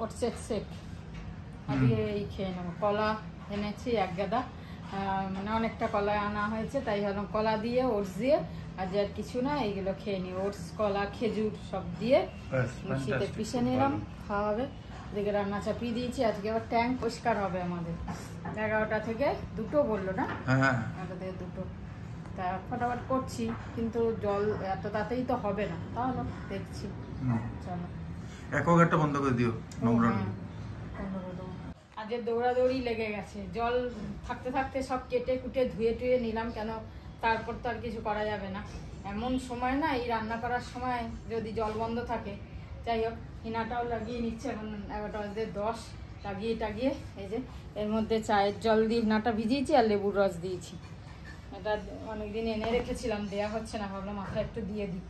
ওটসের shake আজকে এই খেয়ে নেবো। কলা এনেছি এক গাদা, মানে অনেকটা কলা আনা হয়েছে, তাই ভাবলাম কলা দিয়ে ওটস দিয়ে আজ আর কিছু না, এইগুলো খেয়ে নিই। ওটস, কলা, খেজুর সব দিয়ে মিক্সিতে পিষে নিলাম, খাওয়া হবে। এদিকে রান্না চাপিয়ে দিয়েছি। আজকে আবার ট্যাঙ্ক পরিষ্কার হবে আমাদের, 11টা থেকে 2টো বললো না, 11টা থেকে 2টো। তা ফটাফট করছি, কিন্তু জল এত তাড়াতাড়ি তো হবে না, তাহলে দেখছি। চলো অ্যাকোয়াগার্ডটা বন্ধ করে দিও, নোংরা আজকে দৌড়াদৌড়ি লেগে গেছে। জল থাকতে থাকতে সব কেটে কুটে ধুয়ে টুয়ে নিলাম, কেন তারপর তো আর কিছু করা যাবে না। এমন সময় না, এই রান্না করার সময় যদি জল বন্ধ থাকে। যাই হোক, হিনাটাও লাগিয়ে নিচ্ছে, এখন 11:10 লাগিয়ে টাগিয়ে এই যে এর মধ্যে চায়ের জল দিয়ে হিনাটা ভিজিয়েছি আর লেবুর রস দিয়েছি। এটা অনেকদিন এনে রেখেছিলাম, দেওয়া হচ্ছে না, ভাবলাম মাথায় একটু দিয়ে দিই।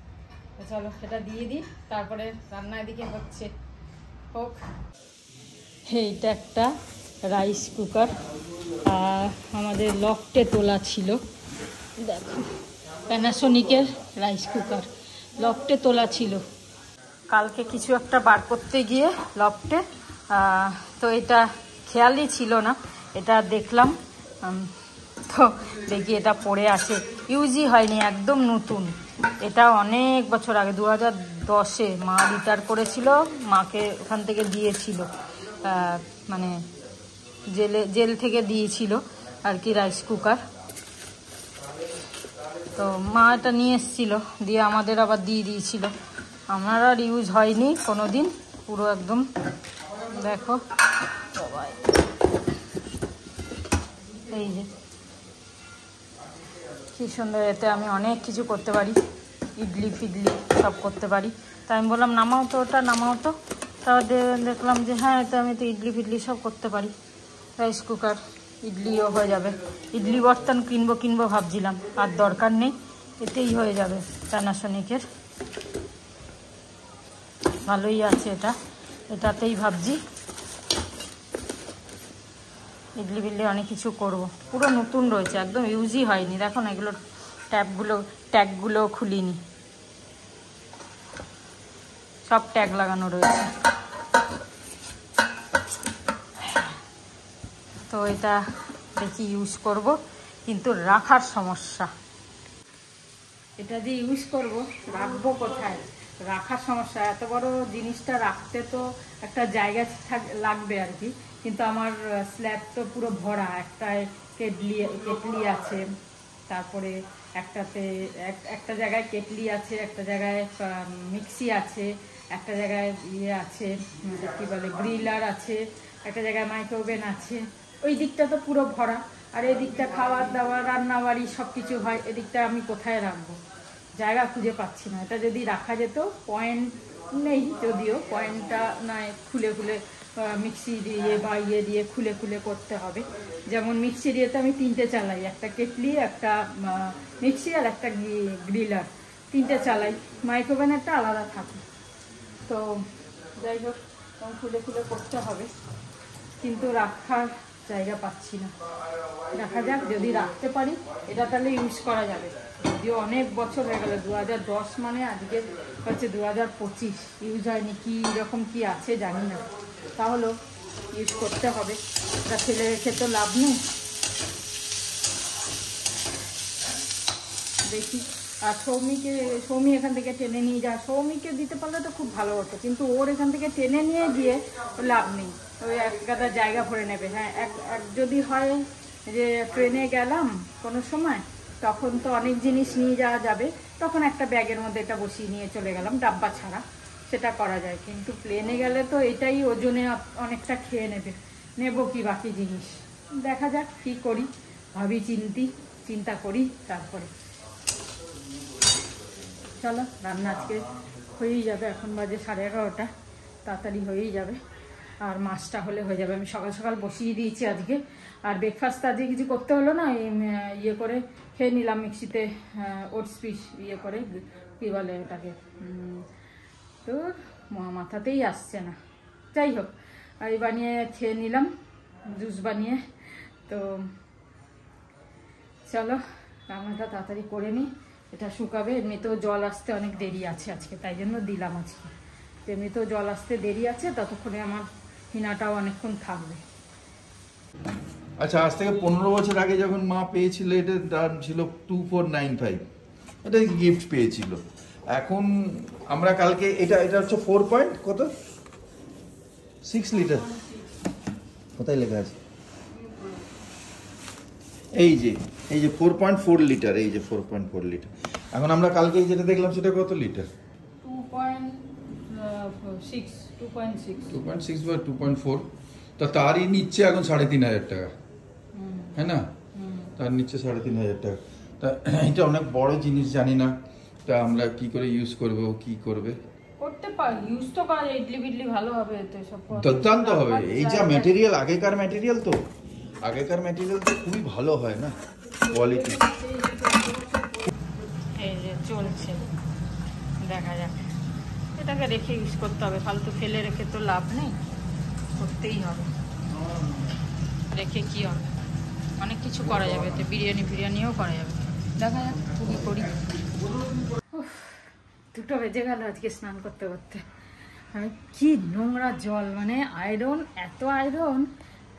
চলো সেটা দিয়ে দিই, তারপরে রান্না এদিকে হচ্ছে, হোক। এইটা একটা রাইস কুকার, আমাদের লফটে তোলা ছিল, দেখো প্যানাসোনিকের রাইস কুকার লফটে তোলা ছিল। কালকে কিছু একটা বার করতে গিয়ে লফটে, তো এটা খেয়ালই ছিল না, এটা দেখলাম, তো দেখি এটা পড়ে আছে, ইউজই হয়নি, একদম নতুন। এটা অনেক বছর আগে 2010-এ মা রিটায়ার করেছিল, মাকে ওখান থেকে দিয়েছিল, মানে জেল থেকে দিয়েছিল আর কি রাইস কুকার। তো মা এটা নিয়ে এসেছিলো, দিয়ে আমাদের আবার দিয়ে দিয়েছিল। আমার আর ইউজ হয়নি কোনো দিন, পুরো একদম দেখো এই যে কি সুন্দর, এতে আমি অনেক কিছু করতে পারি, ইডলি ফিডলি সব করতে পারি। তাই আমি বললাম নামাও তো, ওটা নামাও তো। তাও দেখলাম যে হ্যাঁ, এতে আমি তো ইডলি ফিডলি সব করতে পারি। রাইস কুকার, ইডলিও হয়ে যাবে। ইডলি বর্তন কিনবো ভাবছিলাম, আর দরকার নেই, এতেই হয়ে যাবে। প্যানাসোনিকের ভালোই আছে এটা, এটাতেই ভাবছি ইডলি ফিডলি অনেক কিছু করব। পুরো নতুন রয়েছে, একদম ইউজই হয়নি। দেখো না, এগুলো ট্যাগগুলো খুলিনি, সব ট্যাগ লাগানো রয়েছে। তো এটা দেখি ইউজ করব, কিন্তু রাখার সমস্যা। এটা যে ইউজ করব, রাখবো কোথায়, রাখার সমস্যা। এত বড় জিনিসটা রাখতে তো একটা জায়গা লাগবে আর কি, কিন্তু আমার স্ল্যাব তো পুরো ভরা। একটায় কেটলি আছে, তারপরে একটা জায়গায় কেটলি আছে, একটা জায়গায় মিক্সি আছে, একটা জায়গায় ইয়ে আছে কি বলে গ্রিলার আছে, একটা জায়গায় মাইক্রোওভেন আছে। ওই দিকটা তো পুরো ভরা, আর এই দিকটা খাওয়ার দাওয়ার রান্নাবাড়ি সব কিছু হয়, এদিকটা আমি কোথায় রাখবো, জায়গা খুঁজে পাচ্ছি না। এটা যদি রাখা যেত, পয়েন্ট নেই যদিও, পয়েন্টটা নয় খুলে মিক্সি দিয়ে বা ইয়ে দিয়ে খুলে করতে হবে। যেমন মিক্সি দিয়ে তো আমি 3টে চালাই, একটা কেটলি, একটা মিক্সি আর একটা গ্রিলার, 3টে চালাই। মাইক্রোওভেনেরটা আলাদা থাকে। তো যাই হোক, খুলে করতে হবে, কিন্তু রাখার জায়গা পাচ্ছি না। দেখা যাক, যদি রাখতে পারি এটা তাহলে ইউজ করা যাবে। যদিও অনেক বছর হয়ে গেল, 2010 মানে আজকে হচ্ছে 2025, ইউজ হয়নি। কী রকম কি আছে জানি না, তাহলে ইউজ করতে হবে। তা ফেলে রেখে তো লাভ নেই। দেখি, আর সৌমি এখান থেকে টেনে নিয়ে যা, সৌমিকে দিতে পারলে তো খুব ভালো হতো, কিন্তু ওর এখান থেকে টেনে নিয়ে গিয়ে লাভ নেই, ওই এক গাদা জায়গা ভরে নেবে। হ্যাঁ, এক যদি হয় যে ট্রেনে গেলাম কোনো সময়, তখন তো অনেক জিনিস নিয়ে যাওয়া যাবে, তখন একটা ব্যাগের মধ্যে এটা বসিয়ে নিয়ে চলে গেলাম, ডাব্বা ছাড়া, সেটা করা যায়। কিন্তু প্লেনে গেলে তো এটাই ওজনে অনেকটা খেয়ে নেবো কি বাকি জিনিস। দেখা যাক কি করি, ভাবি চিন্তা করি, তারপরে চলো। রান্না আজকে হয়েই যাবে, এখন বাজে 11:30, তাড়াতাড়ি হয়েই যাবে। আর মাছটা হলে হয়ে যাবে। আমি সকাল সকাল বসিয়ে দিয়েছি আজকে। আর ব্রেকফাস্ট আজকে কিছু করতে হলো না, ইয়ে করে খেয়ে নিলাম মিক্সিতে, ওটস পিস ইয়ে করে, কী বলে ওটাকে, তো মাথাতেই আসছে না। যাই হোক, এই বানিয়ে খেয়ে নিলাম, জুস বানিয়ে। তো চলো রান্নাটা তাড়াতাড়ি করে নিই, এটা শুকাবে। এমনিতেও জল আসতে অনেক দেরি আছে আজকে, তাই জন্য দিলাম আজকে। এমনিতেও জল আসতে দেরি আছে, ততক্ষণে আমার ফিনাটাও অনেকক্ষণ থাকবে। আচ্ছা, আজ থেকে 15 বছর আগে যখন মা পেয়েছিল, এটার দাম ছিল 2495, এটা গিফট পেয়েছিল। এখন আমরা কালকে এটা হচ্ছে 4 পয়েন্ট কত 6 লিটার, কোথায় লেখা আছে? এই যে 4.4 লিটার, এই যে 4.4 লিটার। এখন আমরা কালকে যেটা দেখলাম সেটা কত লিটার? 2.6 বা 2.4। তা তারই নিচ্ছে এখন 3,500 টাকা, হ্যাঁ না? তার নিচ্ছে 3,500 টাকা। তা এটা অনেক বড় জিনিস, জানি না তা আমরা কি করে ইউজ করবো, কি করবে। করতে পারি, ইউজ তো করা, ইডলি বিডলি ভালো হবে তো, সব দুর্দান্ত হবে। এই যা ম্যাটেরিয়াল, আগেকার ম্যাটেরিয়াল তো খুবই ভালো হয় না, কোয়ালিটি। এই যে চলছে, দেখা যাক। এটাকে রেখে ইউজ করতে হবে, ফালতু ফেলে রেখে তো লাভ নেই, করতেই হবে। রেখে কি হবে, অনেক কিছু করা যাবে এতে, বিরিয়ানিও করা যাবে। দেখা যাক কি করি। 2টো বেজে গেল আজকে স্নান করতে করতে। মানে কি নোংরা জল, মানে আয়রন, এত আয়রন,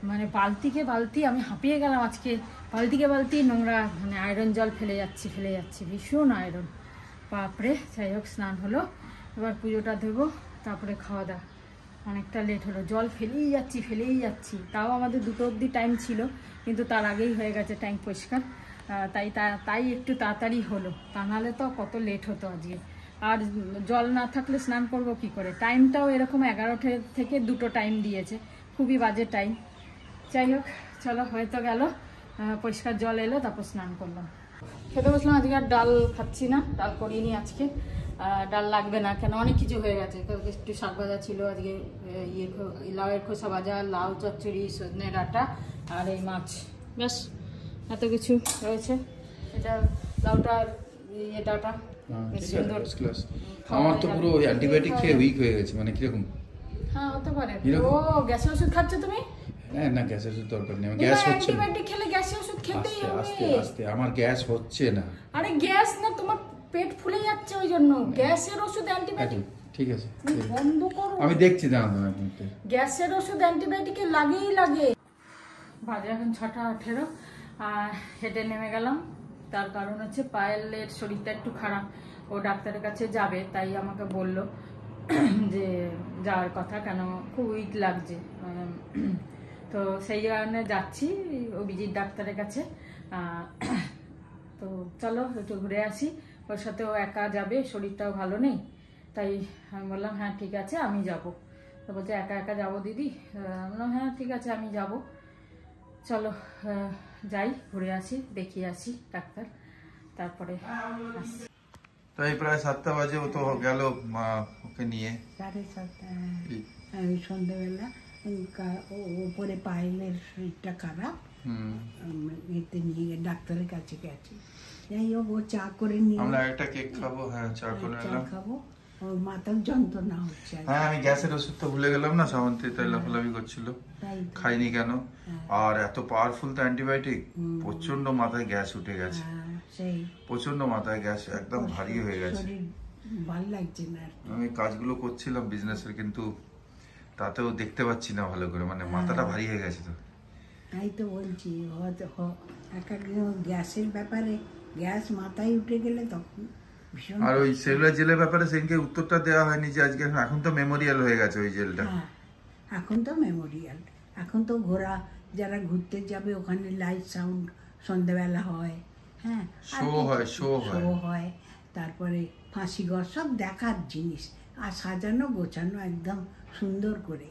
মানে বালতিকে বালতি, আমি হাঁপিয়ে গেলাম আজকে। বালতিকে বালতি নোংরা, মানে আয়রন জল ফেলে যাচ্ছি, ভীষণ আয়রন, বাপরে। যাই হোক, স্নান হলো, এবার পুজোটা দেবো, তারপরে খাওয়া দাওয়া। অনেকটা লেট হলো, জল ফেলেই যাচ্ছি। তাও আমাদের 2টো অবধি টাইম ছিল, কিন্তু তার আগেই হয়ে গেছে ট্যাঙ্ক পরিষ্কার। তাই একটু তাড়াতাড়ি হলো, তা নাহলে তো কত লেট হতো আজকে। আর জল না থাকলে স্নান করবো কি করে? টাইমটাও এরকম 11 থেকে 2টো টাইম দিয়েছে, খুবই বাজে টাইম। যাই হোক, চলো, হয়তো গেল, পরিষ্কার জল এলো, তারপর স্নান করলাম। খেতে বসলাম। আজকে আর ডাল খাচ্ছি না, ডাল করিনি আজকে। ডাল লাগবে না, কেন অনেক কিছু হয়ে গেছে। একটু শাক ভাজা ছিল আজকে, লাউয়ের খোসা ভাজা, লাউ চচ্চড়ি, সজনে ডাঁটা, আর এই মাছ, ব্যাস এত কিছু রয়েছে। এটা লাউটার ডাঁটা বেশ সুন্দর। আমার তো পুরো অ্যান্টিবায়োটিক খেয়ে উইক হয়ে গেছে, মানে কিরকম? হ্যাঁ, হতে পারে। ও গ্যাসের ওষুধ খাচ্ছ তুমি? না, গ্যাসের ওষুধ দরকার নেই, গ্যাস হচ্ছে না। অ্যান্টিবায়োটিক খেলে গ্যাসের ওষুধ খেতেই হবে। আস্তে আমার গ্যাস হচ্ছে না। আরে গ্যাস না, তোমার পেট ফুলে যাচ্ছে, ওই জন্য গ্যাসের ওষুধ অ্যান্টিবায়োটিক। ঠিক আছে, বন্ধ করো, আমি দেখছি, দাঁড়ান। গ্যাসের ওষুধ অ্যান্টিবায়োটিকে লাগে। বাজে এখন 6:18, হেঁটে নেমে গেলাম। তার কারণ হচ্ছে পায়েলের শরীরটা একটু খারাপ, ও ডাক্তারের কাছে যাবে, তাই আমাকে বলল যে যাওয়ার কথা, কেন খুব উইক লাগছে। তো সেই কারণে যাচ্ছি অভিজিৎ ডাক্তারের কাছে। তো চলো একটু ঘুরে আসি, ওর সাথে ও একা যাবে, শরীরটাও ভালো নেই। তাই আমি বললাম হ্যাঁ ঠিক আছে আমি যাব। তো বলছে একা একা যাবো দিদি? বললাম হ্যাঁ ঠিক আছে আমি যাব, চলো যাই, ঘুরে আসি, দেখিয়ে আসি ডাক্তার, তারপরে আসি। তাই প্রায় 7টা বাজে, ও তো গেল মা ওকে নিয়ে। 7:30 আমি সন্ধ্যাবেলা, ওপরে পায়েলের শরীরটা খারাপ, এতে নিয়ে ডাক্তারের কাছে গেছি। যাই হোক, ও চা করে নিয়ে, আমরা একটা কেক খাবো। হ্যাঁ, চা করে নিলাম, খাবো। ওর মাথার যন্ত্রণা হচ্ছে। হ্যাঁ, আমি গ্যাসের ওষুধ তো ভুলে গেলাম না, সামন্তি তাই লাফালাফি করছিল, খাইনি কেন। আর এত পাওয়ারফুল তো অ্যান্টিবায়োটিক, প্রচন্ড মাথায় গ্যাস উঠে গেছে, প্রচন্ড মাথায় গ্যাস, একদম ভারী হয়ে গেছে, ভালো লাগছে না। আমি কাজগুলো করছিলাম বিজনেসের, কিন্তু তাতেও দেখতে পাচ্ছি না ভালো করে, মানে মাথাটা ভারী হয়ে গেছে। তো তাই তো বলছি, গ্যাসের ব্যাপারে, গ্যাস মাথায় উঠে গেলে তখন ভীষণ। আর ওই সেলুলার জেলের ব্যাপারে সেদিনকে উত্তরটা দেওয়া হয়নি যে আজকে, এখন তো মেমোরিয়াল হয়ে গেছে ওই জেলটা। হ্যাঁ, এখন তো মেমোরিয়াল। এখন তো যারা ঘুরতে যাবে ওখানে লাইট সাউন্ড সন্ধ্যাবেলা হয়, হ্যাঁ, শো হয়, তারপরে ফাঁসিঘর, সব দেখার জিনিস, আর সাজানো গোছানো একদম সুন্দর করে।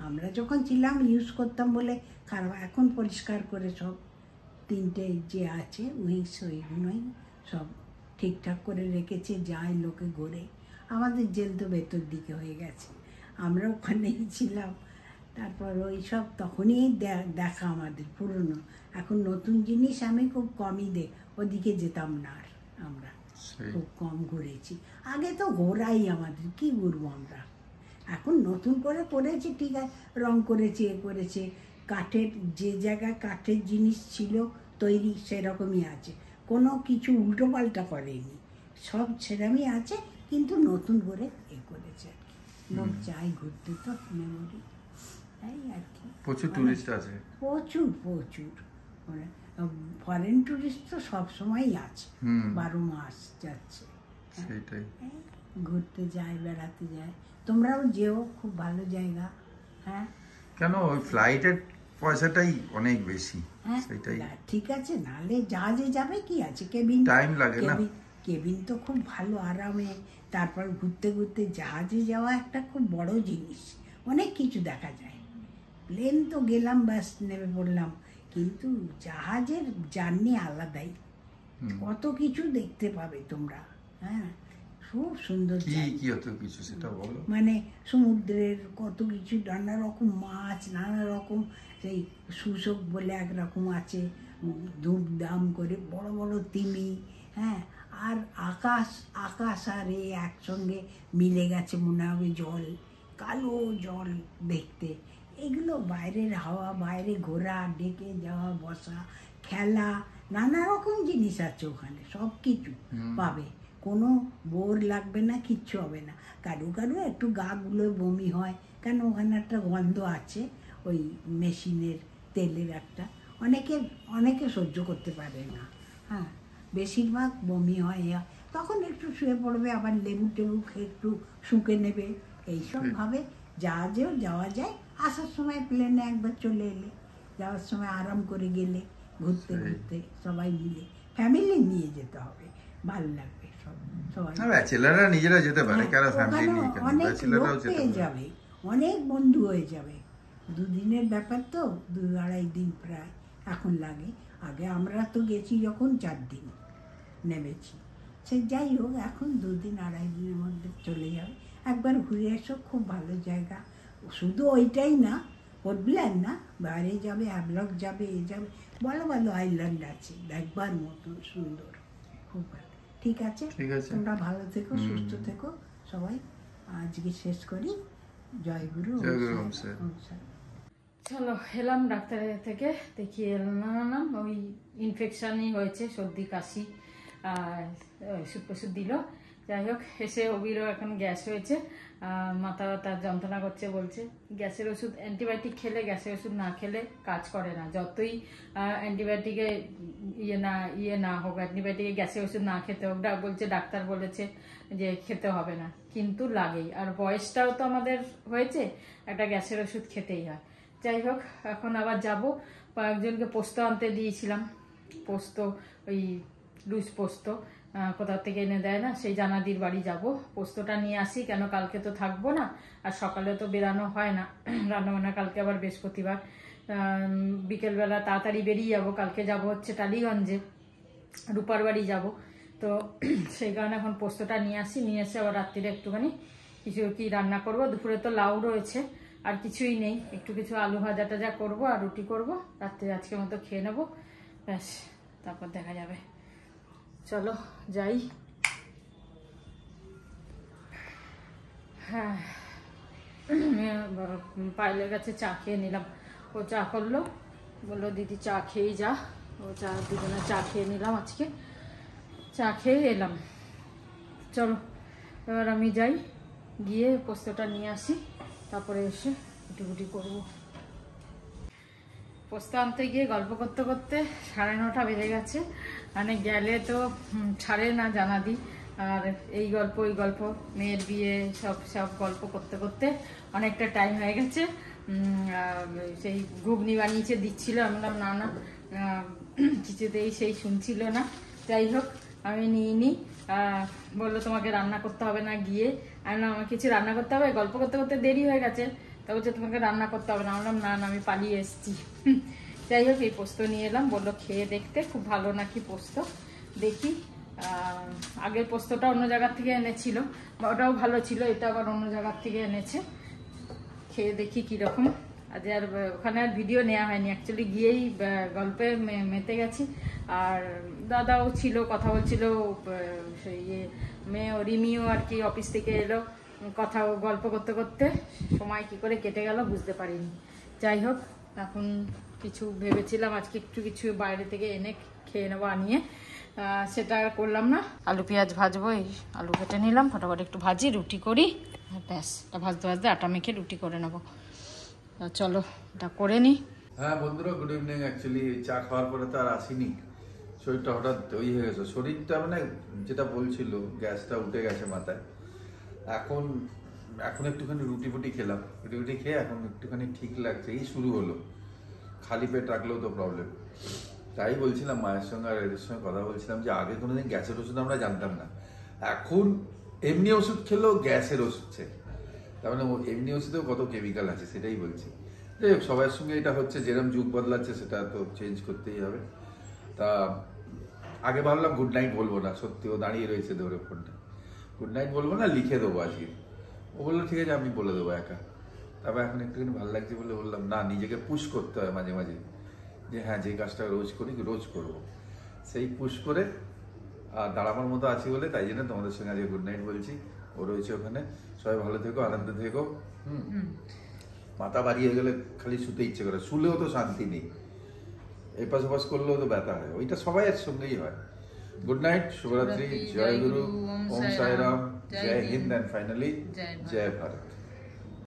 আমরা যখন ছিলাম ইউজ করতাম বলে খারাপ, এখন পরিষ্কার করে সব 3টে যে আছে উইংস, ওইগুলোই সব ঠিকঠাক করে রেখেছে, যায় লোকে ঘোরে। আমাদের জেল তো ভেতর দিকে হয়ে গেছে, আমরা ওখানেই ছিলাম। তারপর ওই সব তখনই দেখা আমাদের পুরনো। এখন নতুন জিনিস আমি খুব কমই ওদিকে যেতাম না, আর আমরা খুব কম ঘুরেছি। আগে তো ঘোরাই আমাদের, কি ঘুরবো আমরা। এখন নতুন করে করেছে, ঠিক আছে, রং করেছে, করেছে, কাঠের যে জায়গায় কাঠের জিনিস ছিল তৈরি সেরকমই আছে, কোনো কিছু উল্টো পাল্টা করেনি, সব সেরকমই আছে, কিন্তু নতুন করে করেছে আর কি। লোক চাই ঘুরতে, তো মেমোরি। এই আর কি। প্রচুর টুরিস্ট আছে, প্রচুর প্রচুর, মানে ফরেন টুরিস্ট তো সবসময়ই আছে, 12 মাস যাচ্ছে, সেটাই ঘুরতে যায়, বেড়াতে যায়। তোমরাও যেও, খুব ভালো জায়গা। হ্যাঁ, কেন ওই ফ্লাইটের পয়সাটাই অনেক বেশি, হ্যাঁ সেটাই ঠিক আছে, নাহলে জাহাজে যাবে কি আছে, কেবিন টাইম লাগে না, কেবিন তো খুব ভালো আরামে। তারপর ঘুরতে ঘুরতে জাহাজে যাওয়া একটা খুব বড় জিনিস, অনেক কিছু দেখা যায়। প্লেন তো গেলাম ব্যাস নেমে পড়লাম, কিন্তু জাহাজের জার্নি আলাদাই, কত কিছু দেখতে পাবে তোমরা। হ্যাঁ, খুব সুন্দর কি অত কিছু সেটা বলো। মানে সমুদ্রের কত কিছু, নানা রকম মাছ, নানা রকম, সেই শুশক বলে একরকম আছে, ধূপধাম করে বড় বড় তিমি। হ্যাঁ, আর আকাশ আর এ একসঙ্গে মিলে গেছে, মনে হবে জল, কালো জল দেখতে। এগুলো বাইরের হাওয়া, বাইরে ঘোরা, ডেকে যাওয়া, বসা, খেলা, নানা রকম জিনিস আছে ওখানে, সব কিছু পাবে, কোনো বোর লাগবে না, কিচ্ছু হবে না। কারু একটু গাগুলো বমি হয়, কেন ওখানে একটা গন্ধ আছে ওই মেশিনের তেলের একটা, অনেকে সহ্য করতে পারে না। হ্যাঁ, বেশিরভাগ বমি হয়, তখন একটু শুয়ে পড়বে, আবার লেবু টেবু খেয়ে একটু শুঁকে নেবে, এইসবভাবে জাহাজেও যাওয়া যায়। আসার সময় প্লেনে একবার চলে এলে, যাওয়ার সময় আরাম করে গেলে, ঘুরতে ঘুরতে সবাই মিলে, ফ্যামিলি নিয়ে যেতে হবে, ভালো লাগবে সবাই। ব্যাচেলাররা নিজেরা যেতে পারে, কারণ ফ্যামিলি নিয়ে কেন, অনেক ব্যাচেলাররাও যেতে পারে, যাবে, অনেক বন্ধু হয়ে যাবে। 2 দিনের ব্যাপার তো, 2-2.5 দিন প্রায় এখন লাগে। আগে আমরা তো গেছি যখন 4 দিন নেমেছি, সে যাই হোক, এখন 2 দিন 2.5 দিনের মধ্যে চলে যাবে। একবার ঘুরে এসো, খুব ভালো জায়গা। শুধু ওইটাই না, পোর্টব্লেয়ার না, বাইরে যাবে, হ্যাভলক যাবে, যাবে, ভালো ভালো আইল্যান্ড আছে দেখবার মতো, সুন্দর, খুব ভালো। ঠিক আছে, তোমরা ভালো থেকো, সুস্থ থেকো সবাই। আজকে শেষ করি। জয় গুরু। চলো, এলাম ডাক্তারের থেকে, দেখিয়ে এলাম, ওই ইনফেকশনই হয়েছে, সর্দি কাশি ওষুধ ফষুধ দিল। যাই হোক, এসে অবিরও এখন গ্যাস হয়েছে, মাথা ব্যথা যন্ত্রণা করছে, বলছে গ্যাসের ওষুধ, অ্যান্টিবায়োটিক খেলে, গ্যাসের ওষুধ না খেলে কাজ করে না, যতই অ্যান্টিবায়োটিকে ইয়ে না হোক, অ্যান্টিবায়োটিকে গ্যাসের ওষুধ না খেতে হোক, বলছে ডাক্তার বলেছে যে খেতে হবে না, কিন্তু লাগেই। আর বয়সটাও তো আমাদের হয়েছে, একটা গ্যাসের ওষুধ খেতেই হয়। যাই হোক, এখন আবার যাব, কয়েকজনকে পোস্ত আনতে দিয়েছিলাম, পোস্ত, ওই লুজ পোস্ত কোথাও থেকে এনে দেয় না, সেই জানাদির বাড়ি যাব, পোস্তটা নিয়ে আসি, কেন কালকে তো থাকবো না, আর সকালে তো বেরানো হয় না, রান্নাবান্না কালকে আবার বৃহস্পতিবার, বিকেলবেলা তাড়াতাড়ি বেরিয়ে যাব। কালকে যাব হচ্ছে টালিগঞ্জে, রূপার বাড়ি যাব, তো সেই কারণে এখন পোস্তটা নিয়ে আসি, নিয়ে এসে আবার রাত্রিরে একটুখানি কিছু কি রান্না করব। দুপুরে তো লাউ রয়েছে, আর কিছুই নেই, একটু কিছু আলু ভাজা টাজা করবো, আর রুটি করবো, রাত্রে আজকের মতো খেয়ে নেবো, ব্যাস, তারপর দেখা যাবে। চলো যাই। হ্যাঁ, পায়েলের কাছে চা খেয়ে নিলাম, ও চা করলো, বললো দিদি চা খেয়েই যা, ও চা, দুজনে চা খেয়ে নিলাম, আজকে চা খেয়ে এলাম। চলো এবার আমি যাই, গিয়ে পোস্তটা নিয়ে আসি, তারপরে এসে কুটি করবো। পোস্ত আনতে গিয়ে গল্প করতে করতে 9:30 বেজে গেছে, মানে গেলে তো ছাড়ে না জানাদি, আর এই গল্প ওই গল্প, মেয়ের বিয়ে, সব গল্প করতে করতে অনেকটা টাইম হয়ে গেছে। সেই ঘুগনি বানিয়েছে, দিচ্ছিল, আমি বললাম না না, কিছুতেই সেই শুনছিল না। যাই হোক, আমি নিয়ে নিই, বললো তোমাকে রান্না করতে হবে না, গিয়ে আমি বললাম আমার কিছু রান্না করতে হবে, গল্প করতে করতে দেরি হয়ে গেছে, তা বলছে তোমাকে রান্না করতে হবে না। বললাম না না, আমি পালিয়ে এসেছি। যাই হোক, এই পোস্ত নিয়ে এলাম, বললো খেয়ে দেখতে, খুব ভালো নাকি পোস্ত, দেখি। আগের পোস্তটা অন্য জায়গার থেকে এনেছিল, ওটাও ভালো ছিল, এটা আবার অন্য জায়গার থেকে এনেছে, খেয়ে দেখি কীরকম। আর ওখানে আর ভিডিও নেওয়া হয়নি, অ্যাকচুয়ালি গিয়েই গল্পে মেতে গেছি। আর দাদাও ছিল, কথা বলছিল, সেই মেয়ে রিমিও আর কি অফিস থেকে এলো, কথা গল্প করতে করতে সময় কি করে কেটে গেল বুঝতে পারিনি। যাই হোক, এখন কিছু ভেবেছিলাম আজকে একটু কিছু বাইরে থেকে এনে খেয়ে নেবো, আনিয়ে, সেটা করলাম না। আলু পেঁয়াজ ভাজবো, এই আলু কেটে নিলাম, ফটাফট একটু ভাজি, রুটি করি, ব্যাস, ভাজতে ভাজতে আটা মেখে রুটি করে নেবো। চলো এটা করে নি। হ্যাঁ বন্ধুরা, গুড ইভিনিং। অ্যাকচুয়ালি চা খাওয়ার পরে তো আর আসিনি, শরীরটা হঠাৎ ওই হয়ে গেছে। শরীরটা মানে যেটা বলছিল, গ্যাসটা উঠে গেছে মাথায়। এখন একটুখানি রুটি ফুটি খেলাম, রুটি খেয়ে এখন একটুখানি ঠিক লাগছে। এই শুরু হলো, খালি পেট রাখলেও তো প্রবলেম। তাই বলছিলাম মায়ের সঙ্গে আর এদের সঙ্গে কথা বলছিলাম যে আগে কোনোদিন গ্যাসের ওষুধ আমরা জানতাম না, এখন এমনি ওষুধ খেলেও গ্যাসের ওষুধ। তার মানে এমনি ওষুধেও কত কেমিক্যাল আছে সেটাই বলছি। যাই হোক, সবার সঙ্গে এটা হচ্ছে, যেরকম যুগ বদলাচ্ছে সেটা তো চেঞ্জ করতেই হবে। তা আগে ভাবলাম গুড নাইট বলবো না, সত্যি ও দাঁড়িয়ে রয়েছে ধরে ফোনটা, গুড নাইট বলবো না, লিখে দেবো আজকে। ও বললো ঠিক আছে আমি বলে দেবো একা। তারপর এখন একটুখানি ভালো লাগছে বলে বললাম না, নিজেকে পুশ করতে হয় মাঝে মাঝে, যে হ্যাঁ যে কাজটা রোজ করি রোজ করবো। সেই পুশ করে আর দাঁড়াবার মতো আছি বলে তাই জন্য তোমাদের সঙ্গে আজকে গুড নাইট বলছি। ও রয়েছে ওখানে। সবাই ভালো থেকো, আনন্দে থেকো। মাথা বাড়িয়ে গেলে খালি শুতে ইচ্ছে করে, শুলেও তো শান্তি নেই, এপাশ ওপাশ করলেও তো ব্যথা হয়, ওইটা সবাইয়ের সঙ্গেই হয়। গুড নাইট, শুভরাত্রি, জয় গুরু, ওম সাই রাম, জয় হিন্দ, অ্যান্ড ফাইনালি জয় ভারত।